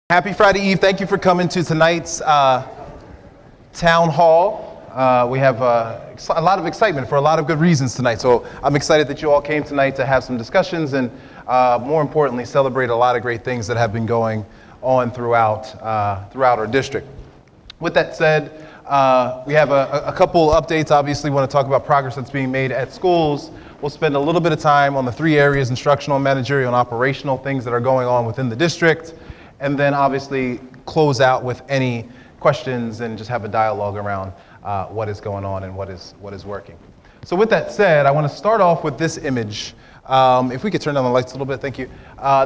Happy Friday Eve. Thank you for coming to tonight's town hall. We have a lot of excitement for a lot of good reasons tonight. So I'm excited that you all came tonight to have some discussions and more importantly, celebrate a lot of great things that have been going on throughout our district. With that said, we have a couple updates. Obviously, we want to talk about progress that's being made at schools. We'll spend a little bit of time on the three areas: instructional, managerial, and operational things that are going on within the district. And then obviously close out with any questions and just have a dialogue around what is going on and what is working. So with that said, I want to start off with this image. If we could turn down the lights a little bit, thank you.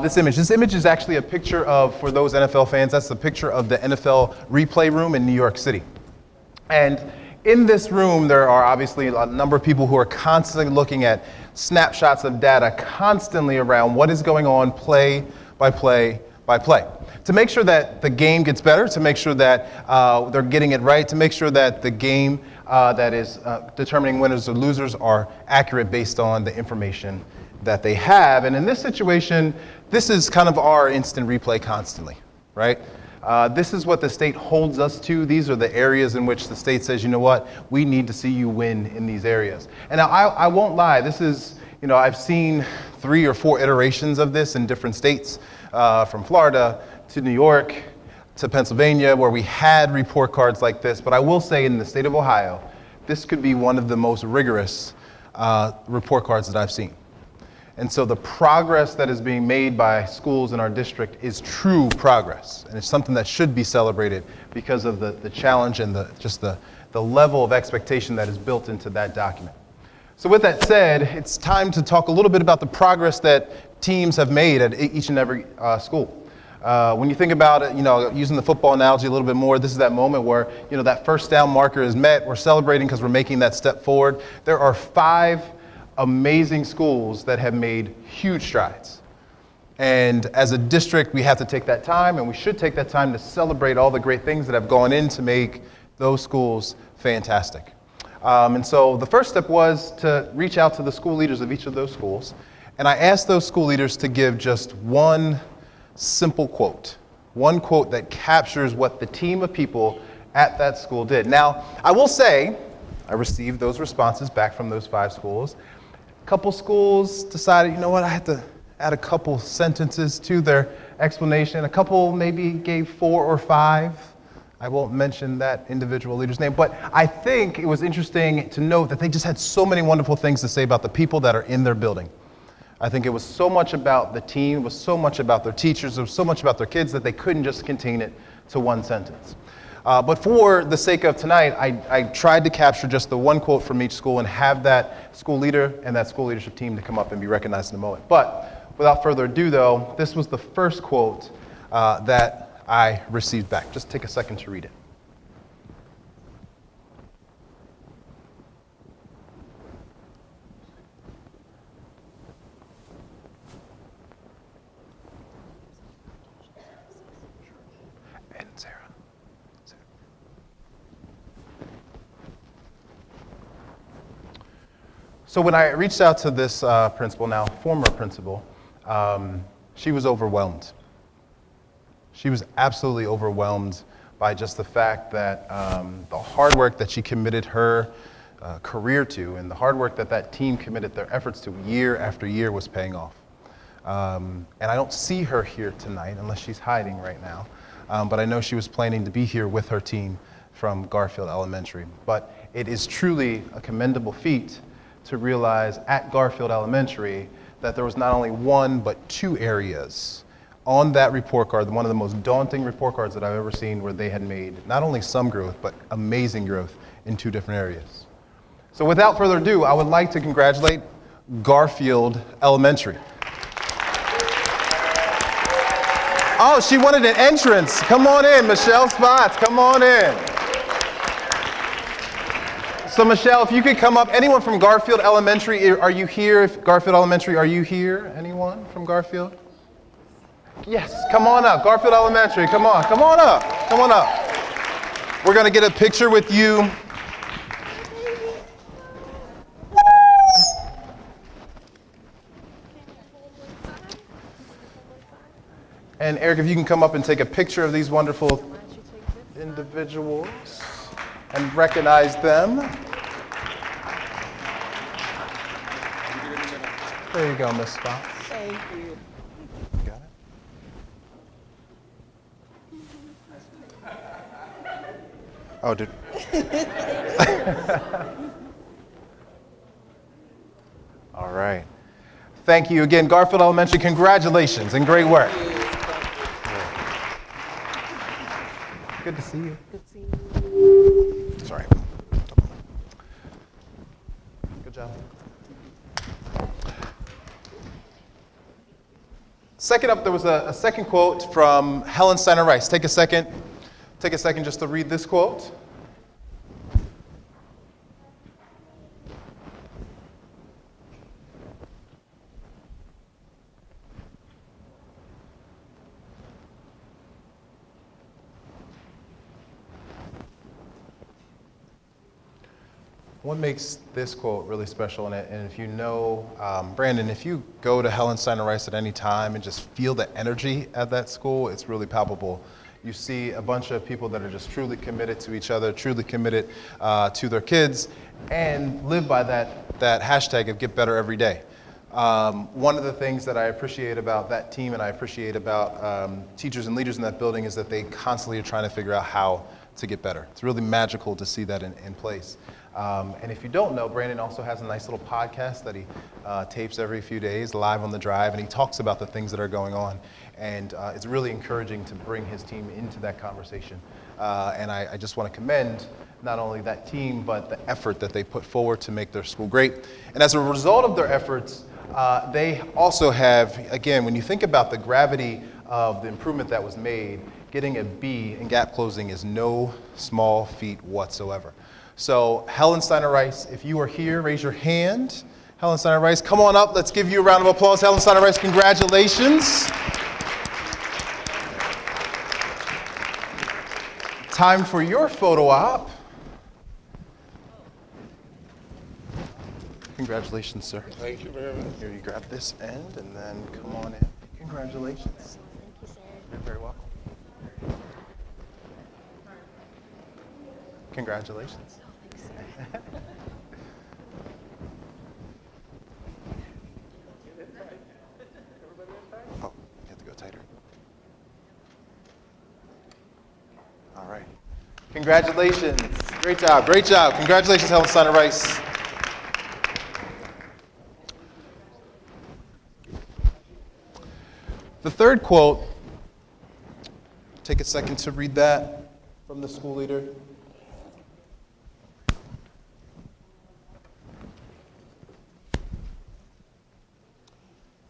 This image is actually a picture of, for those NFL fans, that's the picture of the NFL replay room in New York City. And in this room, there are obviously a number of people who are constantly looking at snapshots of data constantly around what is going on play by play by play, to make sure that the game gets better, to make sure that they're getting it right, to make sure that the game that is determining winners or losers are accurate based on the information that they have. And in this situation, this is kind of our instant replay constantly, right? This is what the state holds us to. These are the areas in which the state says, you know what, we need to see you win in these areas. And now I won't lie, this is, I've seen 3 or 4 iterations of this in different states, from Florida to New York to Pennsylvania, where we had report cards like this. But I will say in the state of Ohio, this could be one of the most rigorous report cards that I've seen. And so the progress that is being made by schools in our district is true progress. And it's something that should be celebrated because of the challenge and the level of expectation that is built into that document. So with that said, it's time to talk a little bit about the progress that teams have made at each and every school. When you think about it, using the football analogy a little bit more, this is that moment where, that first down marker is met. We're celebrating because we're making that step forward. There are 5 amazing schools that have made huge strides. And as a district, we have to take that time, and we should take that time to celebrate all the great things that have gone in to make those schools fantastic. And so the first step was to reach out to the school leaders of each of those schools. And I asked those school leaders to give just one simple quote, one quote that captures what the team of people at that school did. Now, I will say, I received those responses back from those 5 schools. A couple schools decided, I had to add a couple sentences to their explanation. A couple maybe gave 4 or 5. I won't mention that individual leader's name, but I think it was interesting to note that they just had so many wonderful things to say about the people that are in their building. I think it was so much about the team, it was so much about their teachers, it was so much about their kids that they couldn't just contain it to one sentence. But for the sake of tonight, I tried to capture just the one quote from each school and have that school leader and that school leadership team to come up and be recognized in a moment. But without further ado, though, this was the first quote that I received back. Just take a second to read it. And Sarah. So when I reached out to this principal, now former principal, she was overwhelmed. She was absolutely overwhelmed by just the fact that the hard work that she committed her career to and the hard work that team committed their efforts to year after year was paying off. And I don't see her here tonight unless she's hiding right now. But I know she was planning to be here with her team from Garfield Elementary. But it is truly a commendable feat to realize at Garfield Elementary that there was not only 1, but 2 areas on that report card, one of the most daunting report cards that I've ever seen, where they had made not only some growth, but amazing growth in 2 different areas. So without further ado, I would like to congratulate Garfield Elementary. Oh, she wanted an entrance. Come on in, Michelle Spots, come on in. So Michelle, if you could come up, anyone from Garfield Elementary, are you here? Garfield Elementary, are you here? Anyone from Garfield? Yes, come on up, Garfield Elementary, come on up. We're gonna get a picture with you. And Eric, if you can come up and take a picture of these wonderful individuals and recognize them. There you go, Miss Spots. Thank you. Got it? Oh, did... All right. Thank you again, Garfield Elementary. Congratulations and great work. Good to see you. Good seeing you. Sorry. Good job. Second up, there was a second quote from Helen Steiner Rice. Take a second just to read this quote. What makes this quote really special, and if you know, Brandon, if you go to Helen Steiner Rice at any time and just feel the energy at that school, it's really palpable. You see a bunch of people that are just truly committed to each other, truly committed to their kids, and live by that hashtag of get better every day. One of the things that I appreciate about that team and I appreciate about teachers and leaders in that building is that they constantly are trying to figure out how to get better. It's really magical to see that in place. And if you don't know, Brandon also has a nice little podcast that he tapes every few days, live on the drive, and he talks about the things that are going on. And it's really encouraging to bring his team into that conversation. And I just want to commend not only that team, but the effort that they put forward to make their school great. And as a result of their efforts, they also have, again, when you think about the gravity of the improvement that was made, getting a B in gap closing is no small feat whatsoever. So Helen Steiner Rice, if you are here, raise your hand. Helen Steiner Rice, come on up. Let's give you a round of applause. Helen Steiner Rice, congratulations. Time for your photo op. Congratulations, sir. Thank you very much. Here, you grab this end and then come on in. Congratulations. Thank you, sir. You're very welcome. Congratulations. Oh, you have to go tighter. All right. Congratulations. Great job. Great job. Congratulations, Helen Steiner Rice. The third quote, take a second to read that from the school leader.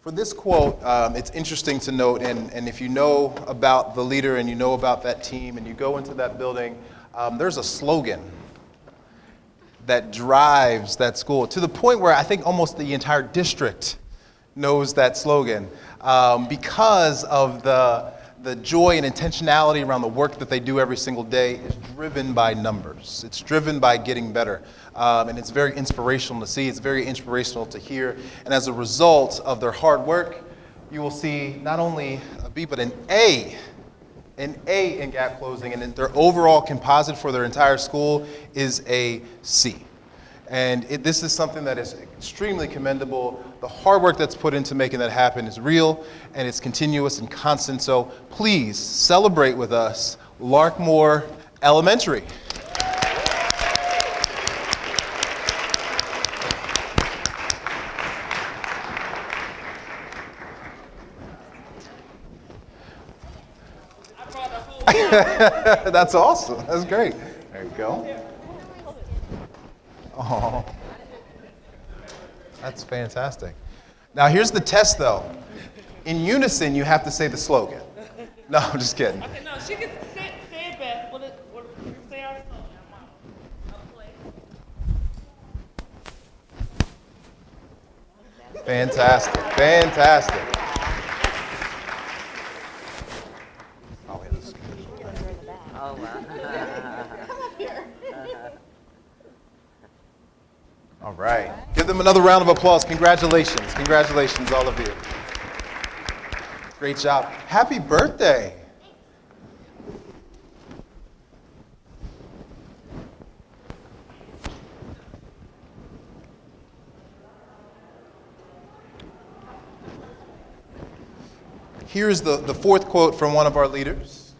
For this quote, it's interesting to note, and if you know about the leader and you know about that team and you go into that building, there's a slogan that drives that school to the point where I think almost the entire district knows that slogan because of the joy and intentionality around the work that they do every single day is driven by numbers. It's driven by getting better. And it's very inspirational to see. It's very inspirational to hear. And as a result of their hard work, you will see not only a B, but an A in gap closing. And their overall composite for their entire school is a C. And this is something that is extremely commendable. The hard work that's put into making that happen is real, and it's continuous and constant. So please celebrate with us Larkmore Elementary. That's awesome. That's great. There you go. Oh, that's fantastic. Now here's the test though. In unison, you have to say the slogan. No, I'm just kidding. Okay, no, she can say it back. What say our slogan? Fantastic. Fantastic. Oh, wait, this is Oh, wow. all right. Give them another round of applause. Congratulations. Congratulations, all of you. Great job. Happy birthday. Here's the fourth quote from one of our leaders.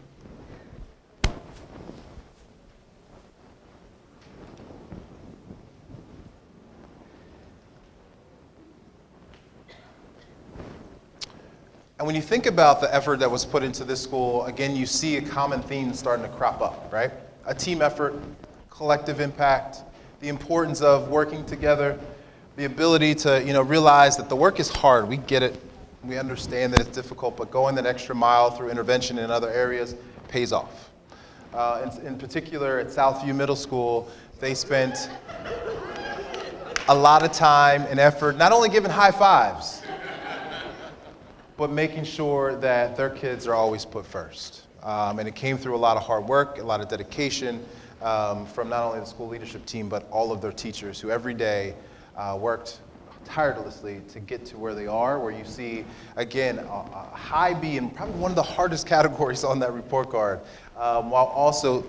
And when you think about the effort that was put into this school, again, you see a common theme starting to crop up, right? A team effort, collective impact, the importance of working together, the ability to, realize that the work is hard. We get it. We understand that it's difficult, but going that extra mile through intervention in other areas pays off. In particular, at Southview Middle School, they spent a lot of time and effort, not only giving high fives, but making sure that their kids are always put first. And it came through a lot of hard work, a lot of dedication from not only the school leadership team, but all of their teachers who every day worked tirelessly to get to where they are, where you see, again, a high B in probably one of the hardest categories on that report card, while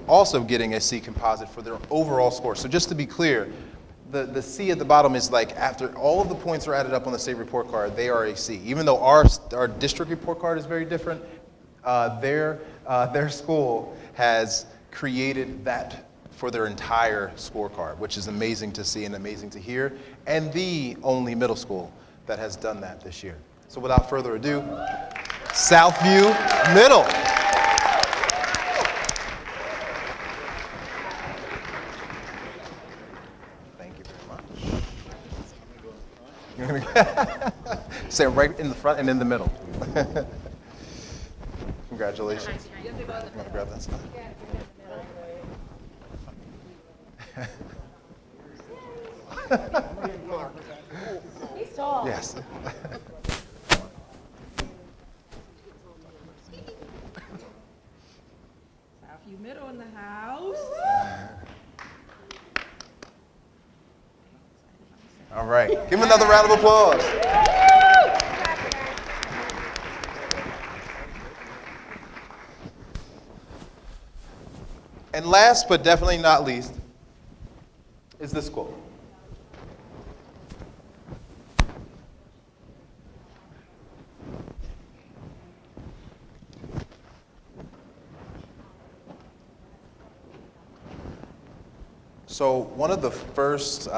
also getting a C composite for their overall score. So just to be clear, the C at the bottom is like after all of the points are added up on the state report card, they are a C. Even though our district report card is very different, their school has created that for their entire scorecard, which is amazing to see and amazing to hear, and the only middle school that has done that this year. So without further ado, Southview Middle. Thank you very much. Say right in the front and in the middle. Congratulations. You want to grab that side? He's tall. Yes. Southview Middle in the house. All right. Give him another round of applause. And last but definitely not least is this quote. So one of the first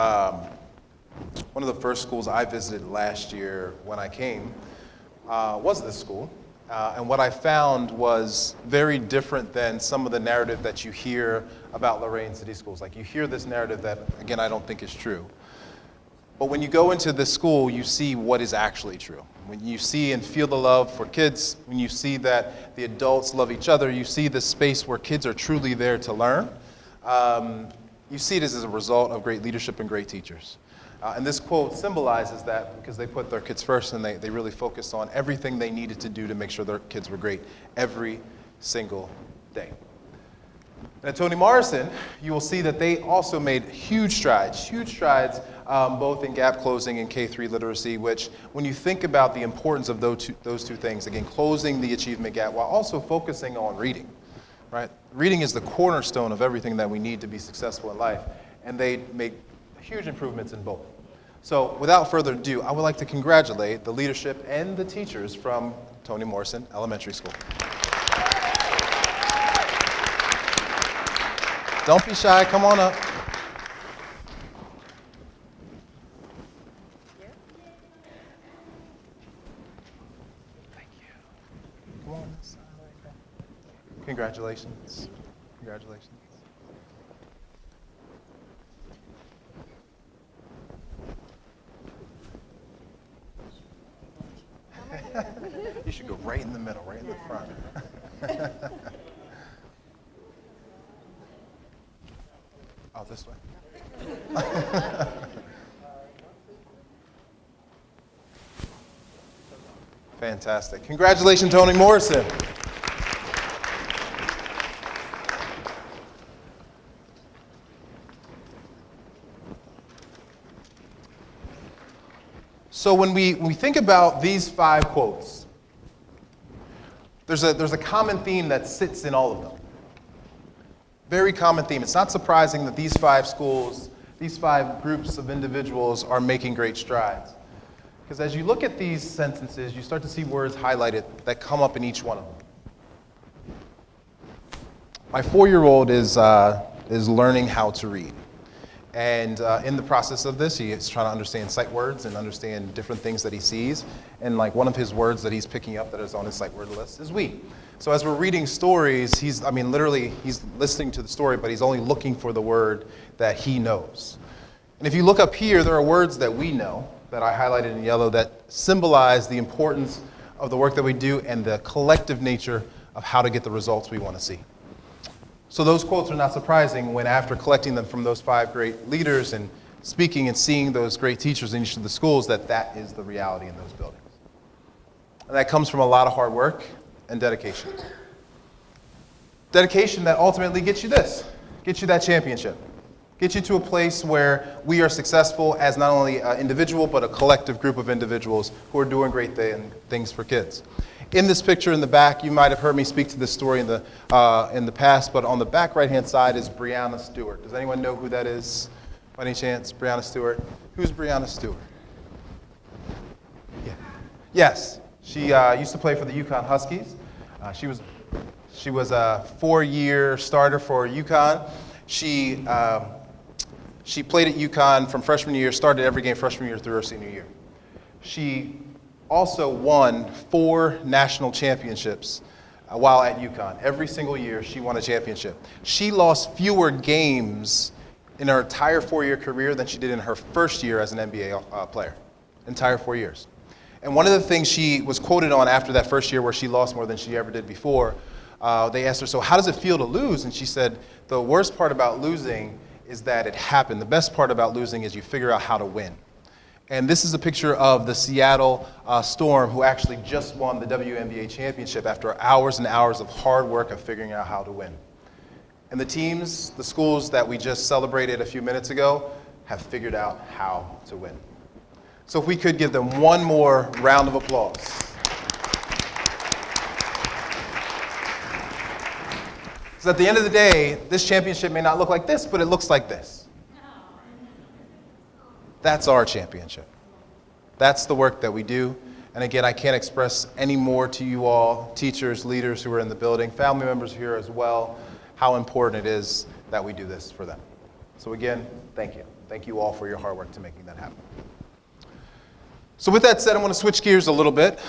schools I visited last year when I came was this school. And what I found was very different than some of the narrative that you hear about Lorain City Schools. Like you hear this narrative that, again, I don't think is true. But when you go into the school, you see what is actually true. When you see and feel the love for kids, when you see that the adults love each other, you see the space where kids are truly there to learn. You see it as a result of great leadership and great teachers. And this quote symbolizes that because they put their kids first and they really focused on everything they needed to do to make sure their kids were great every single day. And at Toni Morrison, you will see that they also made huge strides both in gap closing and K-3 literacy, which when you think about the importance of those two things, again, closing the achievement gap while also focusing on reading, right? Reading is the cornerstone of everything that we need to be successful in life, and they made huge improvements in both. So without further ado, I would like to congratulate the leadership and the teachers from Toni Morrison Elementary School. Don't be shy, come on up. Thank you. Come on this side. Congratulations. Congratulations. You should go right in the middle, right in the front. Oh, this way. Fantastic. Congratulations, Toni Morrison. So when we think about these 5 quotes, there's a common theme that sits in all of them. Very common theme. It's not surprising that these 5 schools, these 5 groups of individuals are making great strides. Because as you look at these sentences, you start to see words highlighted that come up in each one of them. My 4-year-old is learning how to read. And in the process of this, he is trying to understand sight words and understand different things that he sees. And like one of his words that he's picking up that is on his sight word list is we. So as we're reading stories, he's listening to the story, but he's only looking for the word that he knows. And if you look up here, there are words that we know that I highlighted in yellow that symbolize the importance of the work that we do and the collective nature of how to get the results we want to see. So those quotes are not surprising when, after collecting them from those 5 great leaders and speaking and seeing those great teachers in each of the schools, that is the reality in those buildings. And that comes from a lot of hard work and dedication. Dedication that ultimately gets you this, gets you that championship, gets you to a place where we are successful as not only an individual, but a collective group of individuals who are doing great things for kids. In this picture in the back, you might have heard me speak to this story in the past, but on the back right-hand side is Breanna Stewart. Does anyone know who that is, by any chance? Breanna Stewart. Who's Breanna Stewart? Yeah. Yes, she used to play for the UConn Huskies. She was a 4-year starter for UConn. She played at UConn from freshman year, started every game freshman year through her senior year. She also won 4 national championships while at UConn. Every single year, she won a championship. She lost fewer games in her entire 4-year career than she did in her first year as an NBA player. Entire 4 years. And one of the things she was quoted on after that first year where she lost more than she ever did before, they asked her, so how does it feel to lose? And she said, the worst part about losing is that it happened. The best part about losing is you figure out how to win. And this is a picture of the Seattle Storm, who actually just won the WNBA championship after hours and hours of hard work of figuring out how to win. And the teams, the schools that we just celebrated a few minutes ago, have figured out how to win. So if we could give them one more round of applause. Because at the end of the day, this championship may not look like this, but it looks like this. That's our championship. That's the work that we do. And again, I can't express any more to you all, teachers, leaders who are in the building, family members here as well, how important it is that we do this for them. So again, thank you. Thank you all for your hard work to making that happen. So with that said, I'm going to switch gears a little bit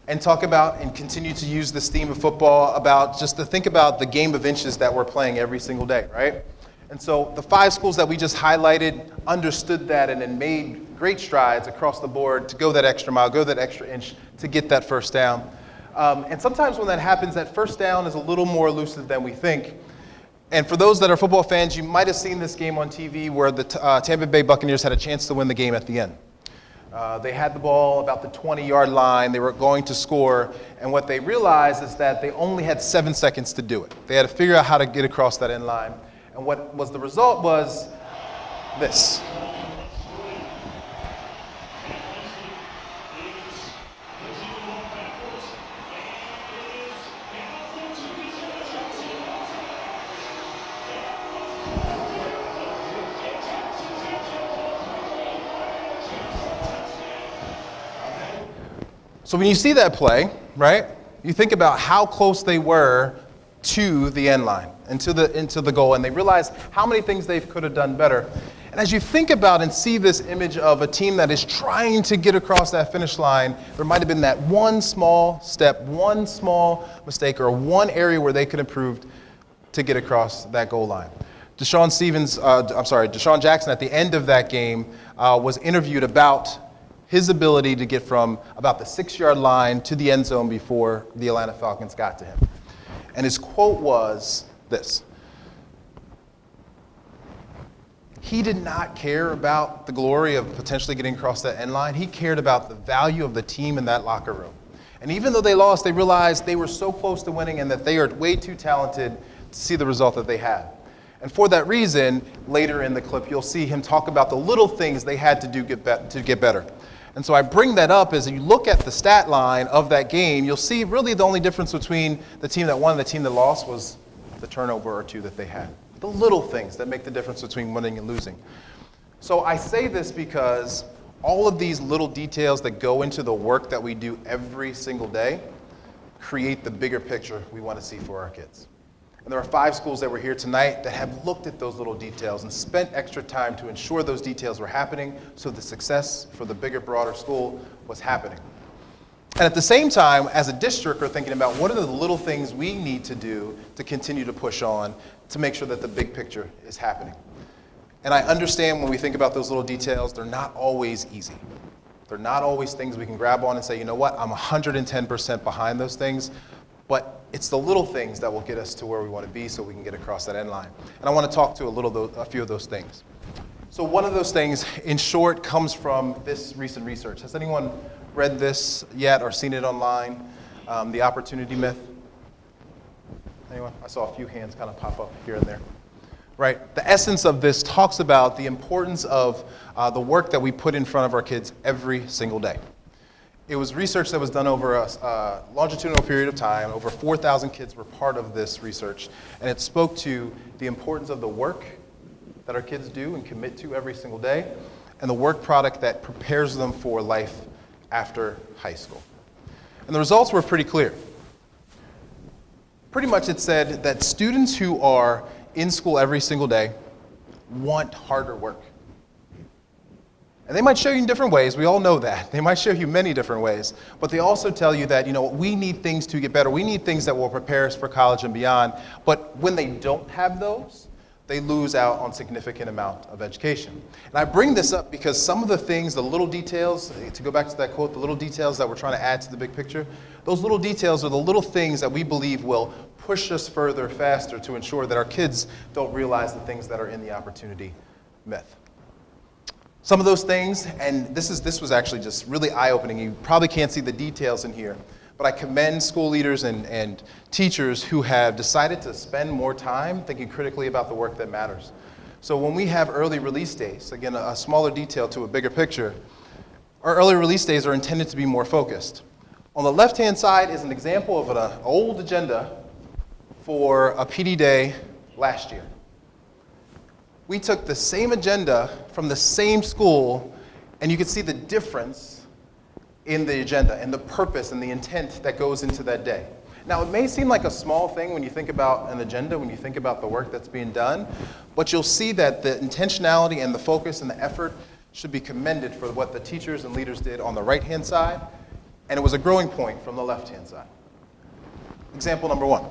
and talk about and continue to use this theme of football about just to think about the game of inches that we're playing every single day, right? And so the 5 schools that we just highlighted understood that and then made great strides across the board to go that extra mile, go that extra inch to get that first down. And sometimes when that happens, that first down is a little more elusive than we think. And for those that are football fans, you might have seen this game on TV where the Tampa Bay Buccaneers had a chance to win the game at the end. They had the ball about the 20-yard line. They were going to score. And what they realized is that they only had 7 seconds to do it. They had to figure out how to get across that end line. And what was the result was this. So when you see that play, right, you think about how close they were to the end line, into the goal, and they realize how many things they could have done better. And as you think about and see this image of a team that is trying to get across that finish line, there might have been that one small step, one small mistake, or one area where they could improve to get across that goal line. DeSean Jackson at the end of that game was interviewed about his ability to get from about the 6-yard line to the end zone before the Atlanta Falcons got to him. And his quote was this. He did not care about the glory of potentially getting across that end line. He cared about the value of the team in that locker room. And even though they lost, they realized they were so close to winning and that they are way too talented to see the result that they had. And for that reason, later in the clip, you'll see him talk about the little things they had to do to get better. And so I bring that up as you look at the stat line of that game, you'll see really the only difference between the team that won and the team that lost was the turnover or two that they had. The little things that make the difference between winning and losing. So I say this because all of these little details that go into the work that we do every single day create the bigger picture we want to see for our kids. And there are 5 schools that were here tonight that have looked at those little details and spent extra time to ensure those details were happening so the success for the bigger, broader school was happening. And at the same time, as a district, we're thinking about what are the little things we need to do to continue to push on to make sure that the big picture is happening. And I understand when we think about those little details, they're not always easy. They're not always things we can grab on and say, you know what, I'm 110% behind those things. But it's the little things that will get us to where we want to be so we can get across that end line. And I want to talk to a few of those things. So one of those things, in short, comes from this recent research. Has anyone read this yet or seen it online? The opportunity myth? Anyone? I saw a few hands kind of pop up here and there. Right. The essence of this talks about the importance of the work that we put in front of our kids every single day. It was research that was done over a longitudinal period of time. Over 4,000 kids were part of this research, and it spoke to the importance of the work that our kids do and commit to every single day, and the work product that prepares them for life after high school. And the results were pretty clear. Pretty much it said that students who are in school every single day want harder work. And they might show you in different ways. We all know that. They might show you many different ways. But they also tell you that, we need things to get better. We need things that will prepare us for college and beyond. But when they don't have those, they lose out on significant amount of education. And I bring this up because some of the things, the little details, to go back to that quote, the little details that we're trying to add to the big picture, those little details are the little things that we believe will push us further, faster to ensure that our kids don't realize the things that are in the opportunity myth. Some of those things, and this was actually just really eye-opening. You probably can't see the details in here, but I commend school leaders and teachers who have decided to spend more time thinking critically about the work that matters. So when we have early release days, again, a smaller detail to a bigger picture, our early release days are intended to be more focused. On the left-hand side is an example of an old agenda for a PD day last year. We took the same agenda from the same school, and you can see the difference in the agenda and the purpose and the intent that goes into that day. Now, it may seem like a small thing when you think about an agenda, when you think about the work that's being done, but you'll see that the intentionality and the focus and the effort should be commended for what the teachers and leaders did on the right-hand side, and it was a growing point from the left-hand side. Example number 1.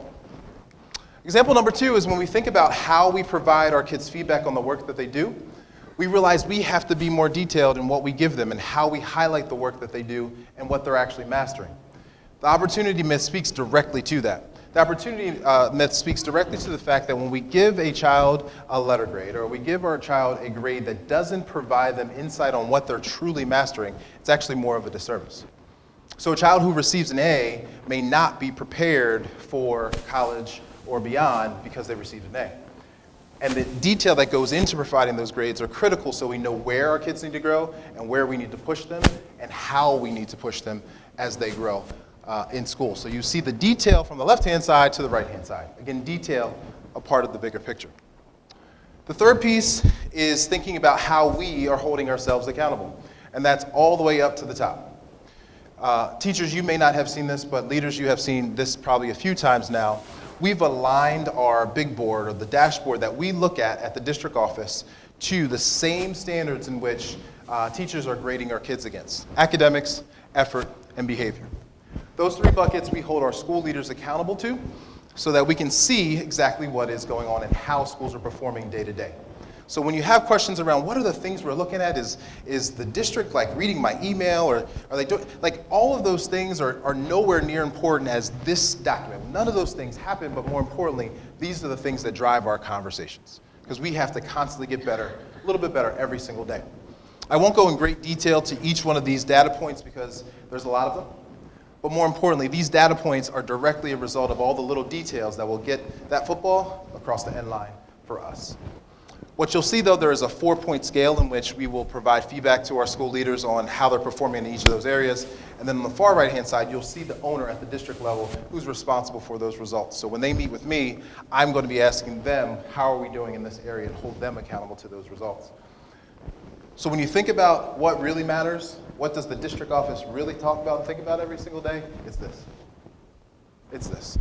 Example number 2 is when we think about how we provide our kids feedback on the work that they do, we realize we have to be more detailed in what we give them and how we highlight the work that they do and what they're actually mastering. The opportunity myth speaks directly to that. The opportunity myth speaks directly to the fact that when we give a child a letter grade or we give our child a grade that doesn't provide them insight on what they're truly mastering, it's actually more of a disservice. So a child who receives an A may not be prepared for college or beyond because they received an A. And the detail that goes into providing those grades are critical so we know where our kids need to grow and where we need to push them and how we need to push them as they grow in school. So you see the detail from the left-hand side to the right-hand side. Again, detail a part of the bigger picture. The third piece is thinking about how we are holding ourselves accountable. And that's all the way up to the top. Teachers, you may not have seen this, but leaders, you have seen this probably a few times now. We've aligned our big board or the dashboard that we look at the district office to the same standards in which teachers are grading our kids against: academics, effort, and behavior. Those 3 buckets we hold our school leaders accountable to so that we can see exactly what is going on and how schools are performing day to day. So when you have questions around what are the things we're looking at, is the district like reading my email, or are they doing, like all of those things are nowhere near important as this document. None of those things happen, but more importantly, these are the things that drive our conversations because we have to constantly get better, a little bit better every single day. I won't go in great detail to each one of these data points because there's a lot of them, but more importantly, these data points are directly a result of all the little details that will get that football across the end line for us. What you'll see, though, there is a 4-point scale in which we will provide feedback to our school leaders on how they're performing in each of those areas. And then on the far right-hand side, you'll see the owner at the district level who's responsible for those results. So when they meet with me, I'm going to be asking them, how are we doing in this area, and hold them accountable to those results. So when you think about what really matters, what does the district office really talk about and think about every single day? It's this. It's this.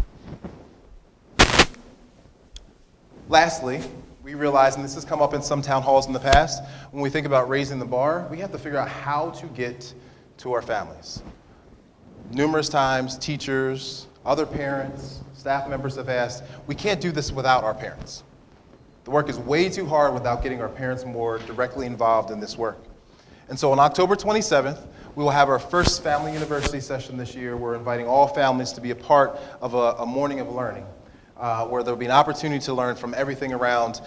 Lastly, we realize, and this has come up in some town halls in the past, when we think about raising the bar, we have to figure out how to get to our families. Numerous times, teachers, other parents, staff members have asked, we can't do this without our parents. The work is way too hard without getting our parents more directly involved in this work. And so on October 27th, we will have our first Family University session this year. We're inviting all families to be a part of a morning of learning, where there'll be an opportunity to learn from everything around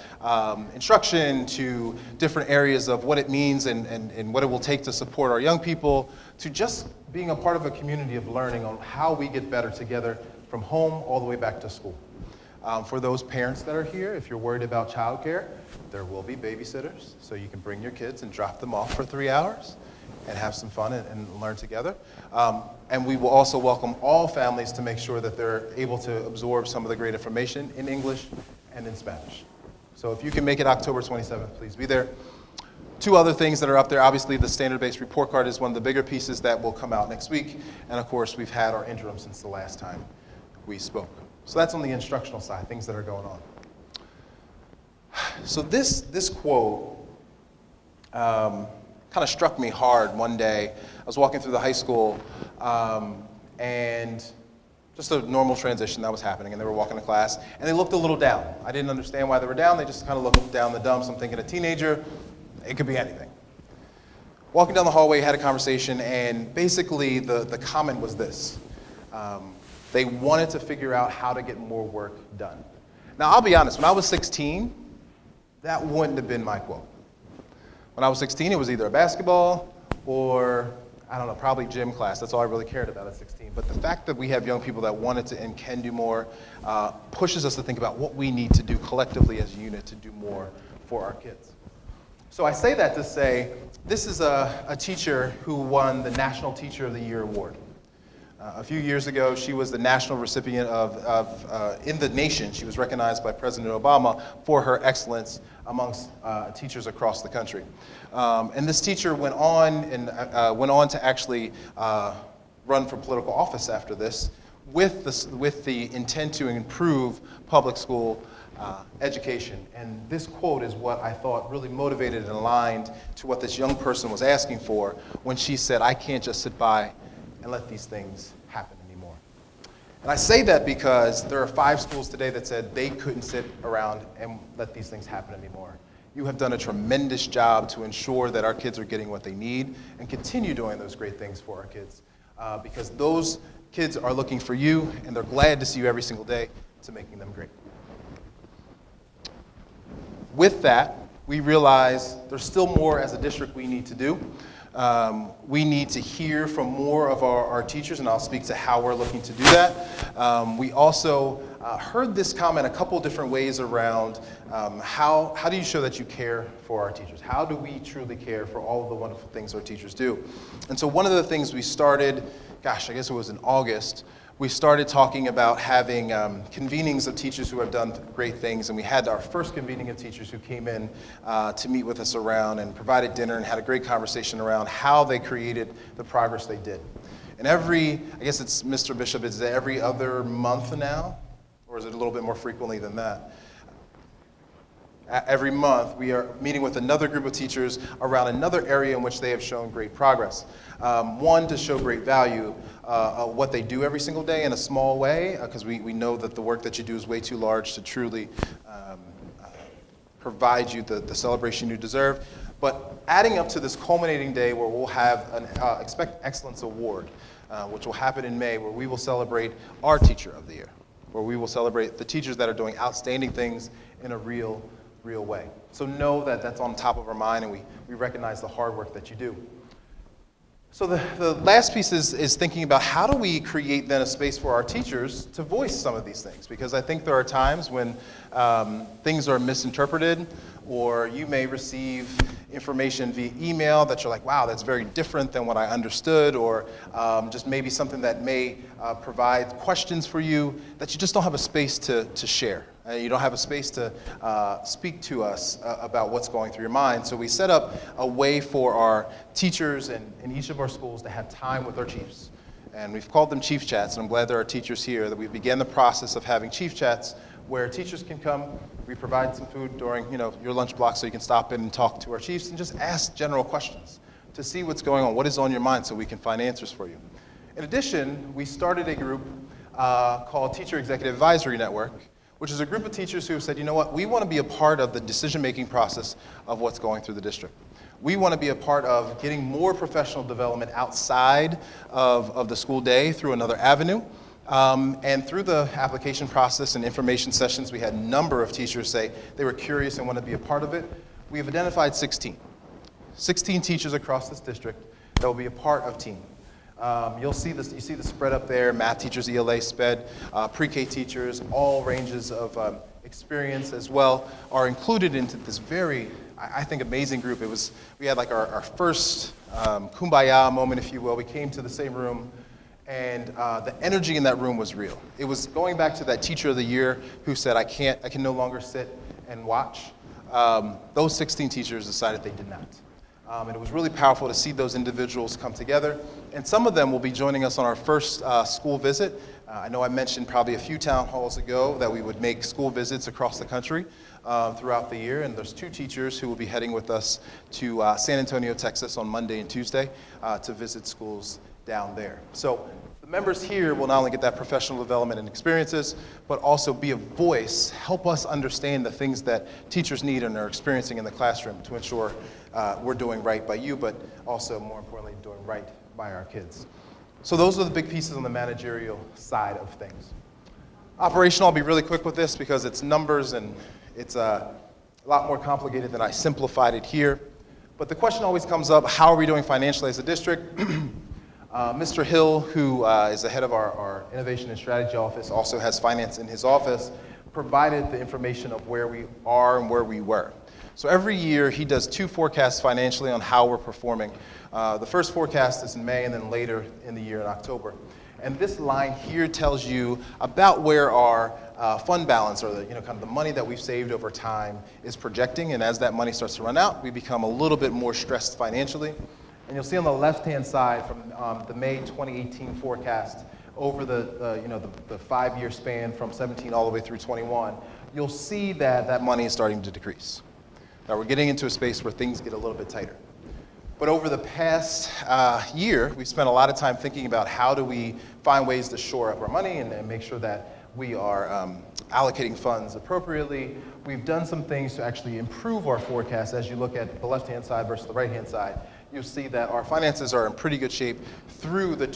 instruction to different areas of what it means and what it will take to support our young people, to just being a part of a community of learning on how we get better together from home all the way back to school. For those parents that are here, if you're worried about childcare, there will be babysitters, so you can bring your kids and drop them off for 3 hours and have some fun and learn together. And we will also welcome all families to make sure that they're able to absorb some of the great information in English and in Spanish. So if you can make it October 27th, please be there. 2 other things that are up there. Obviously, the standard-based report card is one of the bigger pieces that will come out next week. And of course, we've had our interim since the last time we spoke. So that's on the instructional side, things that are going on. So this quote kind of struck me hard one day. I was walking through the high school, and just a normal transition that was happening, and they were walking to class, and they looked a little down. I didn't understand why they were down. They just kind of looked down the dumps. I'm thinking a teenager, it could be anything. Walking down the hallway, had a conversation, and basically the comment was this. They wanted to figure out how to get more work done. Now, I'll be honest, when I was 16, that wouldn't have been my quote. When I was 16, it was either a basketball or, I don't know, probably gym class. That's all I really cared about at 16. But the fact that we have young people that wanted to and can do more pushes us to think about what we need to do collectively as a unit to do more for our kids. So I say that to say, this is a teacher who won the National Teacher of the Year award. A few years ago, she was the national recipient in the nation. She was recognized by President Obama for her excellence amongst teachers across the country. And this teacher went on to actually run for political office after this, with the intent to improve public school education. And this quote is what I thought really motivated and aligned to what this young person was asking for when she said, I can't just sit by and let these things happen anymore. And I say that because there are 5 schools today that said they couldn't sit around and let these things happen anymore. You have done a tremendous job to ensure that our kids are getting what they need and continue doing those great things for our kids, because those kids are looking for you and they're glad to see you every single day to making them great. With that, we realize there's still more as a district we need to do. We need to hear from more of our teachers, and I'll speak to how we're looking to do that. We also heard this comment a couple different ways around how do you show that you care for our teachers? How do we truly care for all of the wonderful things our teachers do? And so one of the things we started, I guess it was in August, we started talking about having convenings of teachers who have done great things, and we had our first convening of teachers who came in to meet with us around and provided dinner and had a great conversation around how they created the progress they did. And I guess it's Mr. Bishop, is it every other month now? Or is it a little bit more frequently than that? Every month, we are meeting with another group of teachers around another area in which they have shown great progress. One, to show great value of what they do every single day in a small way, because we know that the work that you do is way too large to truly provide you the celebration you deserve. But adding up to this culminating day where we'll have an Expect Excellence Award, which will happen in May, where we will celebrate our Teacher of the Year, where we will celebrate the teachers that are doing outstanding things in a real way. So know that that's on top of our mind, and we recognize the hard work that you do. So the last piece is thinking about how do we create then a space for our teachers to voice some of these things? Because I think there are times when things are misinterpreted, or you may receive information via email that you're like, wow, that's very different than what I understood, or just maybe something that may provide questions for you that you just don't have a space to share. You don't have a space to speak to us about what's going through your mind. So we set up a way for our teachers in each of our schools to have time with our chiefs. And we've called them Chief Chats, and I'm glad there are teachers here that we began the process of having Chief Chats where teachers can come. We provide some food during your lunch block so you can stop in and talk to our chiefs and just ask general questions to see what's going on, what is on your mind, so we can find answers for you. In addition, we started a group called Teacher Executive Advisory Network, which is a group of teachers who have said, you know what, we want to be a part of the decision-making process of what's going through the district. We want to be a part of getting more professional development outside of the school day through another avenue. And through the application process and information sessions, we had a number of teachers say they were curious and want to be a part of it. We have identified 16 teachers across this district that will be a part of TEAM. You see the spread up there: math teachers, ELA, SPED, pre-K teachers, all ranges of experience as well are included into this very, I think, amazing group. We had like our first kumbaya moment, if you will. We came to the same room, and the energy in that room was real. It was going back to that teacher of the year who said, I can no longer sit and watch. Those 16 teachers decided they did not. And it was really powerful to see those individuals come together. And some of them will be joining us on our first school visit. I know I mentioned probably a few town halls ago that we would make school visits across the country throughout the year. And there's 2 teachers who will be heading with us to San Antonio, Texas on Monday and Tuesday to visit schools down there. So the members here will not only get that professional development and experiences, but also be a voice, help us understand the things that teachers need and are experiencing in the classroom to ensure we're doing right by you, but also, more importantly, doing right by our kids. So those are the big pieces on the managerial side of things. Operational, I'll be really quick with this because it's numbers and it's a lot more complicated than I simplified it here. But the question always comes up, how are we doing financially as a district? Mr. Hill, who is the head of our Innovation and Strategy Office, also has finance in his office, provided the information of where we are and where we were. So every year he does 2 forecasts financially on how we're performing. The first forecast is in May, and then later in the year in October. And this line here tells you about where our fund balance, or kind of the money that we've saved over time, is projecting. And as that money starts to run out, we become a little bit more stressed financially. And you'll see on the left-hand side from the May 2018 forecast over the 5-year span from 17 all the way through 21, you'll see that money is starting to decrease. Now we're getting into a space where things get a little bit tighter. But over the past year, we've spent a lot of time thinking about how do we find ways to shore up our money and make sure that we are allocating funds appropriately. We've done some things to actually improve our forecast. As you look at the left-hand side versus the right-hand side, you'll see that our finances are in pretty good shape through the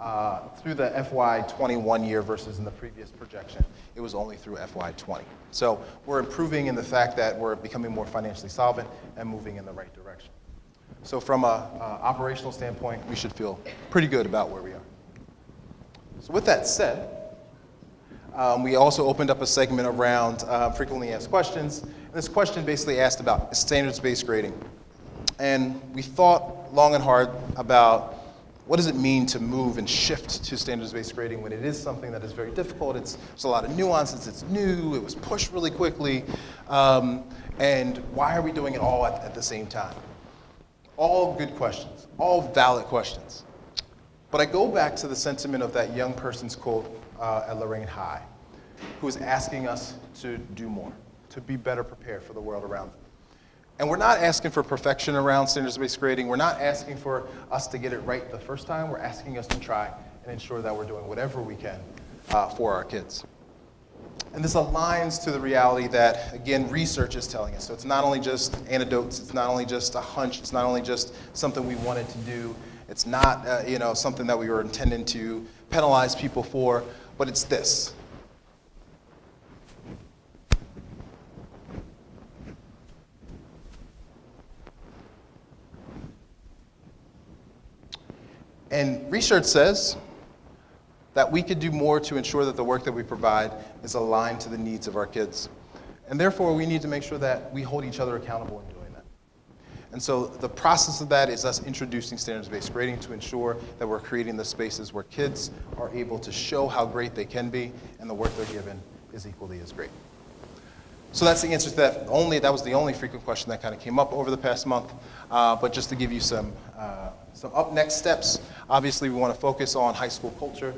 FY21 year versus in the previous projection. It was only through FY20. So we're improving in the fact that we're becoming more financially solvent and moving in the right direction. So from an operational standpoint, we should feel pretty good about where we are. So with that said, we also opened up a segment around frequently asked questions. And this question basically asked about standards-based grading. And we thought long and hard about what does it mean to move and shift to standards-based grading when it is something that is very difficult. There's a lot of nuances, it's new, it was pushed really quickly, and why are we doing it all at the same time? All good questions, all valid questions. But I go back to the sentiment of that young person's quote at Lorain High, who is asking us to do more, to be better prepared for the world around them. And we're not asking for perfection around standards-based grading. We're not asking for us to get it right the first time. We're asking us to try and ensure that we're doing whatever we can for our kids. And this aligns to the reality that, again, research is telling us. So it's not only just anecdotes, it's not only just a hunch, it's not only just something we wanted to do, it's not something that we were intending to penalize people for, but it's this. And research says that we could do more to ensure that the work that we provide is aligned to the needs of our kids. And therefore, we need to make sure that we hold each other accountable in doing that. And so the process of that is us introducing standards-based grading to ensure that we're creating the spaces where kids are able to show how great they can be, and the work they're given is equally as great. So that's the answer to that. That was the only frequent question that kind of came up over the past month. But just to give you some up next steps, obviously we want to focus on high school culture.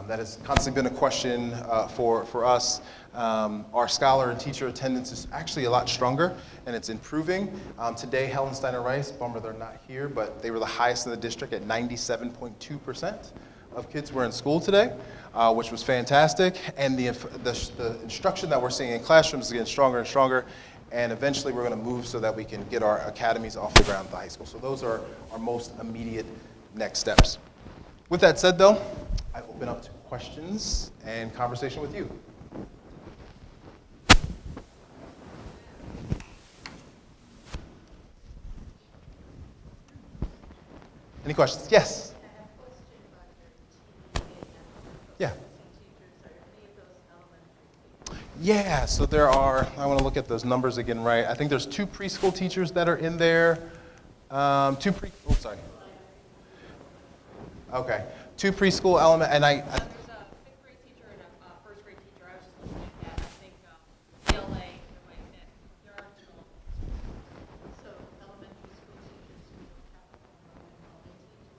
That has constantly been a question for us. Our scholar and teacher attendance is actually a lot stronger, and it's improving. Today, Helen, Steiner, Rice, bummer they're not here, but they were the highest in the district at 97.2% of kids were in school today, which was fantastic. And the instruction that we're seeing in classrooms is getting stronger and stronger. And eventually we're going to move so that we can get our academies off the ground at the high school. So those are our most immediate next steps. With that said, though, I open up to questions and conversation with you. Any questions? Yes. Yeah. Yeah, so there are, I want to look at those numbers again, right? I think there's 2 preschool teachers that are in there. 2 preschool element, and There's a 5th grade teacher and a 1st grade teacher. I was just looking at that. I think ELA, there are 2 elements. So elementary school teachers who don't have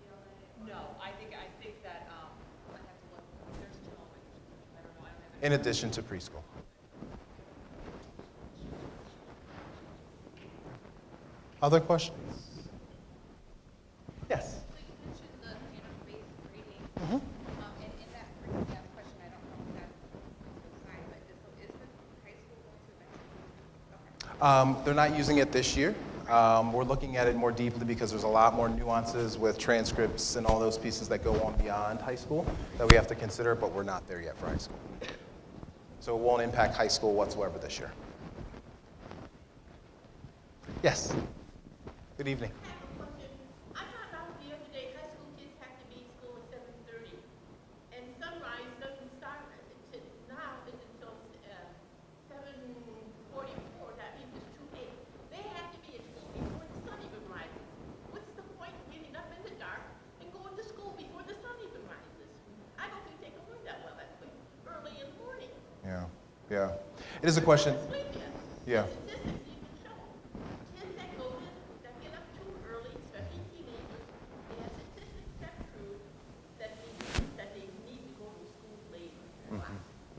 a no, I think that I have to look. There's 2 elementary schools. I don't know. I don't have in addition to preschool. Other questions? Yes. So you mentioned the standards-based grading. Mm-hmm. And in that question, I don't know if that's assigned, but is the high school going to eventually? Okay. They're not using it this year. We're looking at it more deeply because there's a lot more nuances with transcripts and all those pieces that go on beyond high school that we have to consider, but we're not there yet for high school. So it won't impact high school whatsoever this year. Yes. Good evening. I have a question. I found out the other day high school kids have to be in school at 7:30, and sunrise doesn't start now until 7:44. That means it's too late. They have to be in school before the sun even rises. What's the point of getting up in the dark and going to school before the sun even rises? I don't think they can learn that well that quick, early in the morning. Yeah. Yeah. It is a question. Sleep yet. Yeah. Statistics even show kids that get up too early, especially teenagers, they have statistics that prove that they need to go to school later in their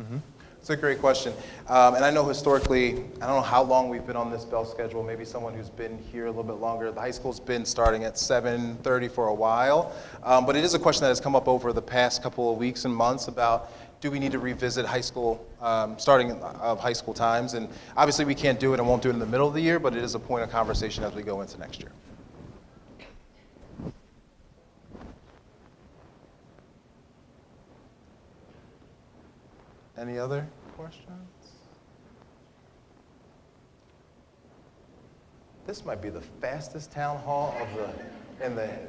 lives. It's a great question. And I know historically, I don't know how long we've been on this bell schedule, maybe someone who's been here a little bit longer. The high school's been starting at 7:30 for a while. But it is a question that has come up over the past couple of weeks and months about, do we need to revisit high school, starting of high school times? And obviously we can't do it and won't do it in the middle of the year, but it is a point of conversation as we go into next year. Any other questions? This might be the fastest town hall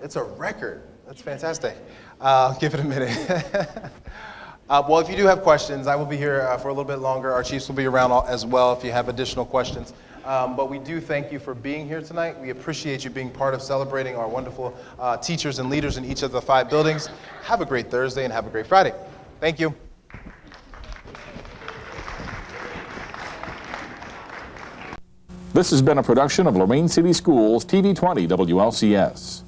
it's a record. That's fantastic. Give it a minute. Well, if you do have questions, I will be here for a little bit longer. Our chiefs will be around as well if you have additional questions. But we do thank you for being here tonight. We appreciate you being part of celebrating our wonderful teachers and leaders in each of the 5 buildings. Have a great Thursday and have a great Friday. Thank you. This has been a production of Lorain City Schools TV 20 WLCS.